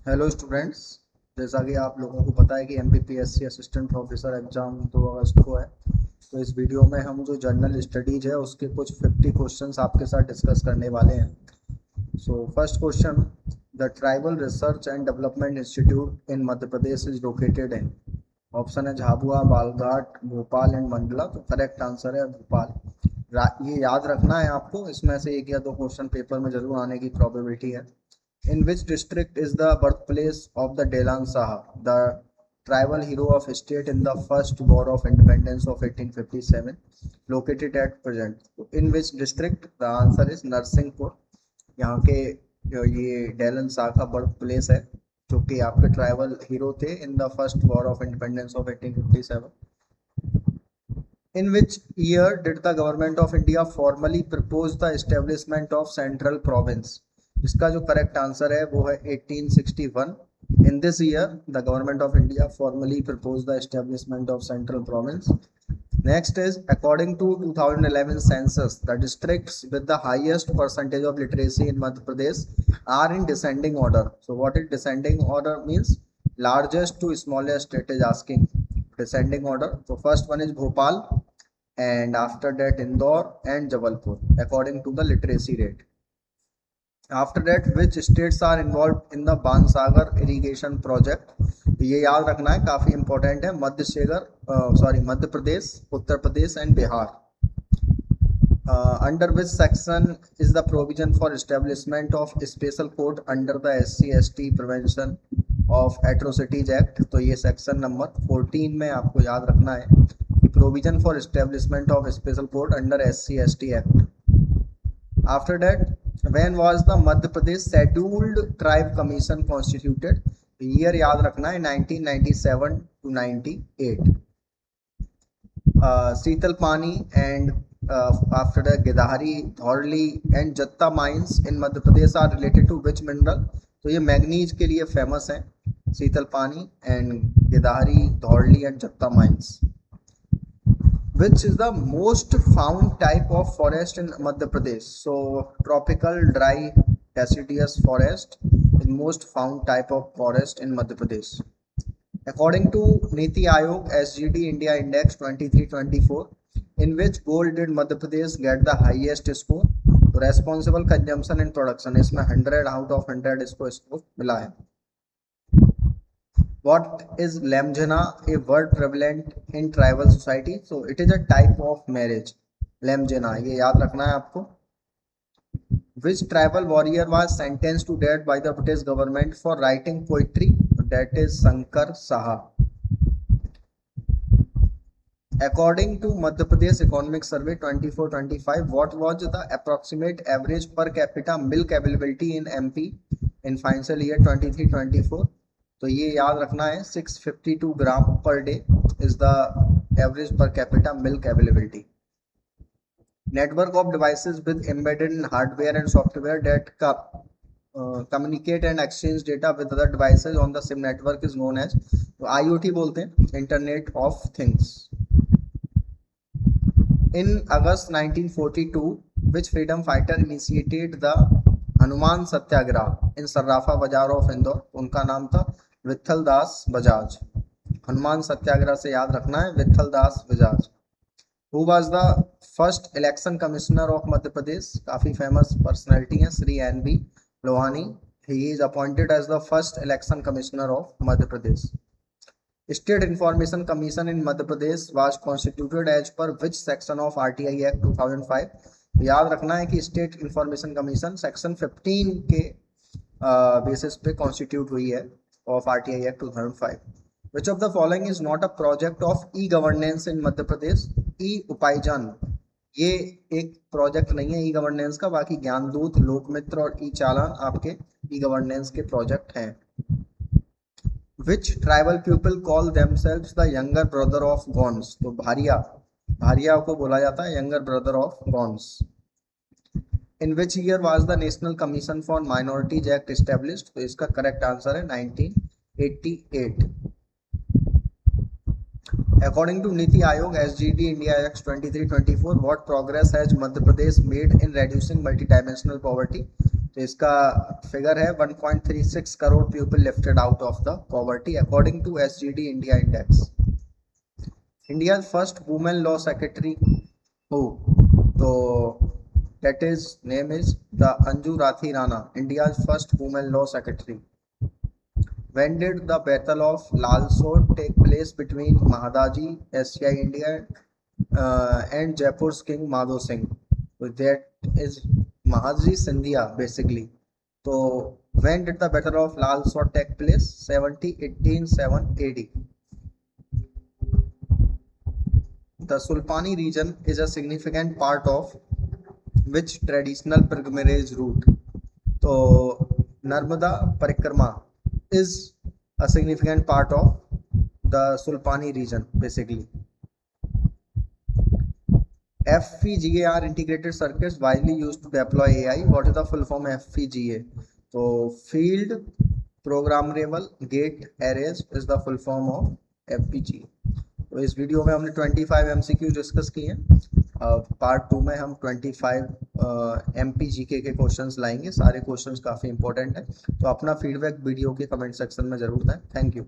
Hello students. जैसा कि आप लोगों को पता है कि एमपीपीएससी असिस्टेंट प्रोफेसर एग्ज़ाम 2 अगस्त को है। तो इस वीडियो में हम जो जनरल स्टडीज है उसके कुछ 50 क्वेश्चंस आपके साथ डिस्कस करने वाले हैं। So first question, the tribal research and development institute in Madhya Pradesh is located in. Option है झाबुआ, बालघाट, भोपाल एंड मंडला। तो करेक्ट आंसर है भोपाल। ये याद रखना है आपको, इसमें से एक या दो क्वेश्चन पेपर में जरूर आने की प्रोबेबिलिटी है। In which district is the birthplace of the Delan Saha, the tribal hero of state in the first war of independence of 1857, located at present? In which district? The answer is Narsinghpur. यहाँ के ये Dillon Shah का birth place है, जो कि आपके tribal hero थे in the first war of independence of 1857। In which year did the government of India formally propose the establishment of central province? इसका जो करेक्ट आंसर है वो है 1861। In this year, the government of India formally proposed the establishment of central province. Next is, according to 2011 census, the districts with the highest percentage of literacy in Madhya Pradesh are in descending order. So what is descending order means? Largest to smallest it is asking. Descending order. So first one is Bhopal, and after that Indore and Jabalpur according to the literacy rate. After that, which states are involved in the Bansagar irrigation project? ये याद रखना है, काफी important है। Madhya Pradesh, Uttar Pradesh and Bihar. Under which section is the provision for establishment of special court under the SC/ST Prevention of Atrocities Act? तो ये section number 14 में आपको याद रखना है कि provision for establishment of special court under SC/ST act. After that, when was the Madhya Pradesh Scheduled Tribe Commission constituted? Year याद रखना है 1997 to 98. Seetal Pani and after that Gidhari, Dhorli and Jatta mines in Madhya Pradesh are related to which mineral? तो ये manganese के लिए famous है, Sheetal Pani and Gidahri, Dhaurli and Jatta mines. Which is the most found type of forest in Madhya Pradesh? So tropical dry deciduous forest is most found type of forest in Madhya Pradesh. According to Niti Aayog SGD India Index 2324, in which goal did Madhya Pradesh get the highest score? तो responsible consumption and production, इसमें 100 out of 100 इसको score मिला है। What is lamjana? A word prevalent in tribal society. So it is a type of marriage. lamjana, ये याद रखना है आपको। Which tribal warrior was sentenced to death by the British government for writing poetry? That is Shankar Saha. According to Madhya Pradesh Economic Survey 24-25, what was the approximate average per capita milk availability in MP in financial year 23-24? तो ये याद रखना है 652 gram per day is the average per capita milk availability. Network of devices with embedded in hardware and software that communicate and exchange data with other devices on the same network is known as, तो IoT बोलते हैं, internet of things. In August 1942 which freedom fighter initiated the Hanuman satyagraha in Sarrafa Bazaar of Indore? उनका नाम था विठल दास बजाज। हनुमान सत्याग्रह से याद रखना है Vitthal Das Bajaj. Who was the first election commissioner of Madhya Pradesh? काफी फेमस पर्सनैलिटी है, Shri NB Lohani. He is appointed as the first election commissioner of Madhya Pradesh. State information commission in Madhya Pradesh was constituted as per which section of RTI act 2005? याद रखना है कि state information commission section 15 के basis पे constitute हुई है of RTI Act 2005. Which of the following is not a project of e-governance in Madhya Pradesh? उपायजन ये एक प्रोजेक्ट नहीं है ई-गवर्नेंस का, बाकी ज्ञानदूत, लोकमित्र और चालान आपके ई-गवर्नेंस के प्रोजेक्ट हैं। Which tribal people call themselves the younger brother of Gonds? तो भारिया को बोला जाता है younger brother of Gonds. In which year was the National Commission for Minorities Act established? तो इसका करेक्ट आंसर है 1988। According to Niti Aayog SGD India Act 2324, what progress has Madhya Pradesh made in reducing multidimensional poverty? तो इसका figure है 1.36 crore people lifted out of the poverty according to SGD India index. India first women law secretary who, तो that is name is the Anju Rathi Rana, India's first woman law secretary. When did the Battle of Lal Sort take place between Mahadaji, SCI India, and Jaipur's King Madho Singh? So that is Mahadaji Scindia basically. So when did the Battle of Lal Sort take place? 1807 AD. The Sulpani region is a significant part of which traditional pilgrimage route? तो नर्मदा परिक्रमा is a significant part of the Sulpani region basically. FPGA are integrated circuits widely used to deploy AI. What is the full form FPGA? तो field programmable gate arrays is the full form of FPGA. तो इस video में हमने 25 MCQ discuss किए हैं। Part 2 में हम 25 MPGK के क्वेश्चंस लाएंगे। सारे क्वेश्चंस काफ़ी इंपॉर्टेंट है, तो अपना फीडबैक वीडियो के कमेंट सेक्शन में ज़रूर दें। Thank you.